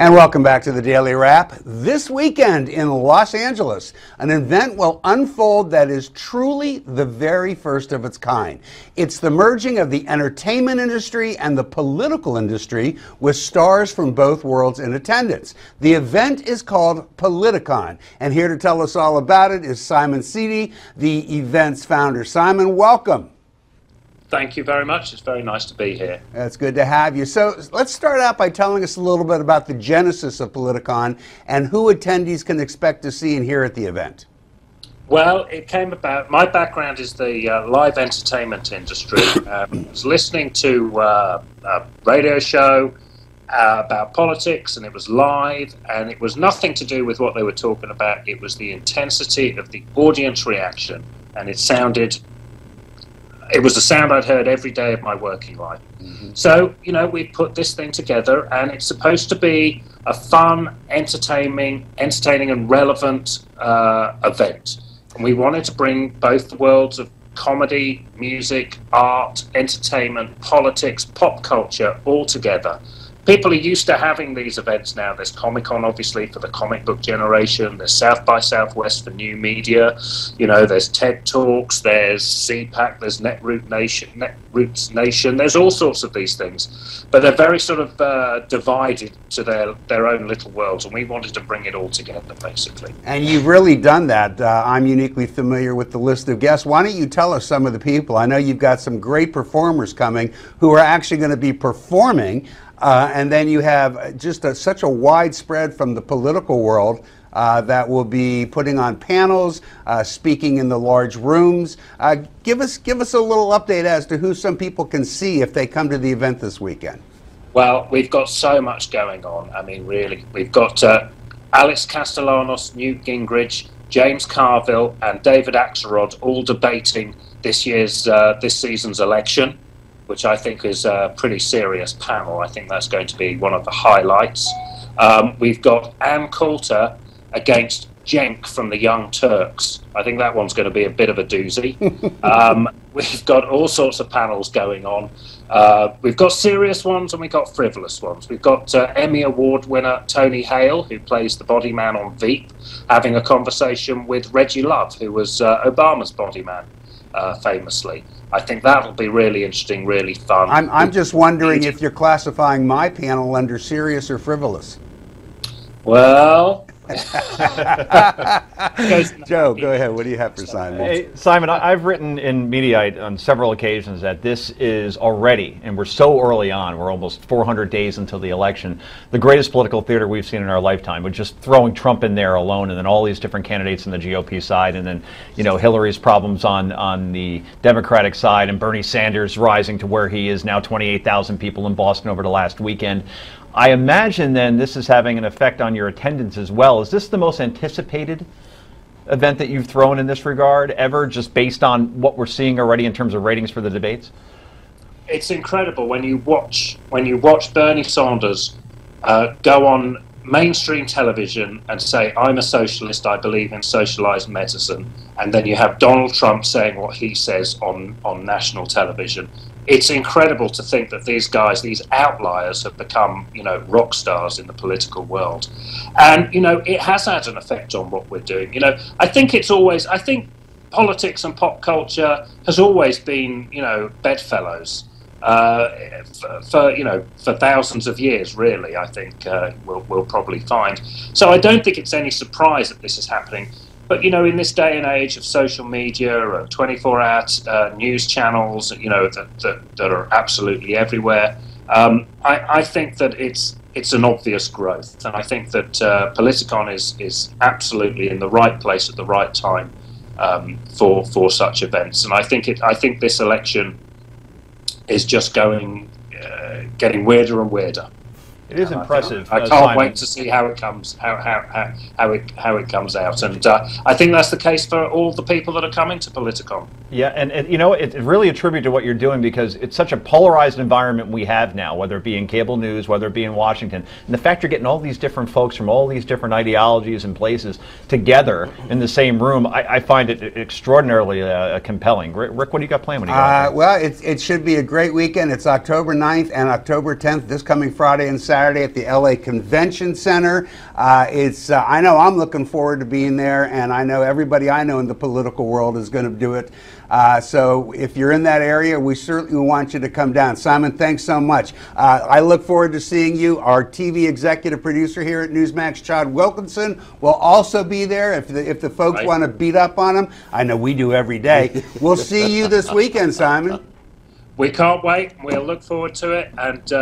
And welcome back to the Daily Wrap. This weekend in Los Angeles, an event will unfold that is truly the very first of its kind. It's the merging of the entertainment industry and the political industry with stars from both worlds in attendance. The event is called Politicon, and here to tell us all about it is Simon Seedy, the event's founder. Simon, welcome. Thank you very much. It's very nice to be here. It's good to have you. So let's start out by telling us a little bit about the genesis of Politicon and who attendees can expect to see and hear at the event. Well, it came about, my background is the live entertainment industry. I was listening to a radio show about politics, and it was live, and it was nothing to do with what they were talking about. It was the intensity of the audience reaction, and it was a sound I'd heard every day of my working life. So, you know, we put this thing together, and it's supposed to be a fun, entertaining and relevant event. And we wanted to bring both the worlds of comedy, music, art, entertainment, politics, pop culture all together. People are used to having these events now. There's Comic-Con, obviously, for the comic book generation. There's South by Southwest for new media. You know, there's TED Talks. There's CPAC. There's Netroots Nation. There's all sorts of these things. But they're very sort of divided to their own little worlds. And we wanted to bring it all together, basically. And you've really done that. I'm uniquely familiar with the list of guests. Why don't you tell us some of the people? I know you've got some great performers coming who are actually going to be performing. And then you have just such a widespread from the political world that will be putting on panels, speaking in the large rooms. Give us a little update as to who some people can see if they come to the event this weekend. Well, we've got so much going on. I mean, really, we've got Alex Castellanos, Newt Gingrich, James Carville, and David Axelrod all debating this season's election, which I think is a pretty serious panel. I think that's going to be one of the highlights. We've got Ann Coulter against Cenk from the Young Turks. I think that one's going to be a bit of a doozy. We've got all sorts of panels going on. We've got serious ones and we've got frivolous ones. We've got Emmy Award winner Tony Hale, who plays the body man on Veep, having a conversation with Reggie Love, who was Obama's body man, famously. I think that'll be really interesting, really fun. I'm just wondering if you're classifying my panel under serious or frivolous. Well, Joe, go ahead. What do you have for Simon? Hey, Simon, I've written in Mediaite on several occasions that this is already, and we're so early on, we're almost 400 days until the election, the greatest political theater we've seen in our lifetime, with just throwing Trump in there alone, and then all these different candidates on the GOP side, and then, you know, Hillary's problems on the Democratic side, and Bernie Sanders rising to where he is now, 28,000 people in Boston over the last weekend. I imagine then this is having an effect on your attendance as well. Is this the most anticipated event that you've thrown in this regard ever, just based on what we're seeing already in terms of ratings for the debates? It's incredible when you watch Bernie Sanders go on mainstream television and say, "I'm a socialist, I believe in socialized medicine," and then you have Donald Trump saying what he says on national television. It's incredible to think that these guys, these outliers, have become, you know, rock stars in the political world. And, you know, it has had an effect on what we're doing. You know, I think politics and pop culture has always been, you know, bedfellows for thousands of years, really, I think we'll probably find. So I don't think it's any surprise that this is happening. But, you know, in this day and age of social media, 24-hour news channels, you know, that are absolutely everywhere, I think that it's an obvious growth. And I think that Politicon is absolutely in the right place at the right time for such events. And I think this election is just getting weirder and weirder. It is impressive. I can't wait to see how it comes, how it comes out, and I think that's the case for all the people that are coming to Politicon. Yeah, and you know, it's really a tribute to what you're doing, because it's such a polarized environment we have now, whether it be in cable news, whether it be in Washington, and the fact you're getting all these different folks from all these different ideologies and places together in the same room, I find it extraordinarily compelling. Rick, what do you got planned when you go out there? Well, it should be a great weekend. It's October 9th and October 10th, this coming Friday and Saturday. Saturday at the LA Convention Center. I know I'm looking forward to being there, and I know everybody I know in the political world is going to do it. So if you're in that area, we certainly want you to come down. Simon, thanks so much. I look forward to seeing you. Our TV executive producer here at Newsmax, Chad Wilkinson, will also be there if the folks want to beat up on him. I know we do every day. We'll see you this weekend, Simon. We can't wait. We'll look forward to it. And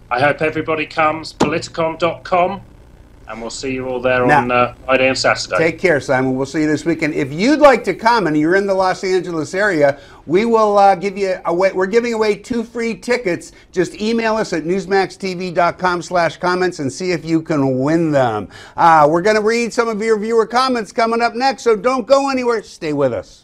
I hope everybody comes. Politicon.com. And we'll see you all there on Friday and Saturday. Take care, Simon. We'll see you this weekend. If you'd like to come and you're in the Los Angeles area, we will give you away. We're giving away 2 free tickets. Just email us at newsmaxtv.com/comments and see if you can win them. We're going to read some of your viewer comments coming up next, so don't go anywhere. Stay with us.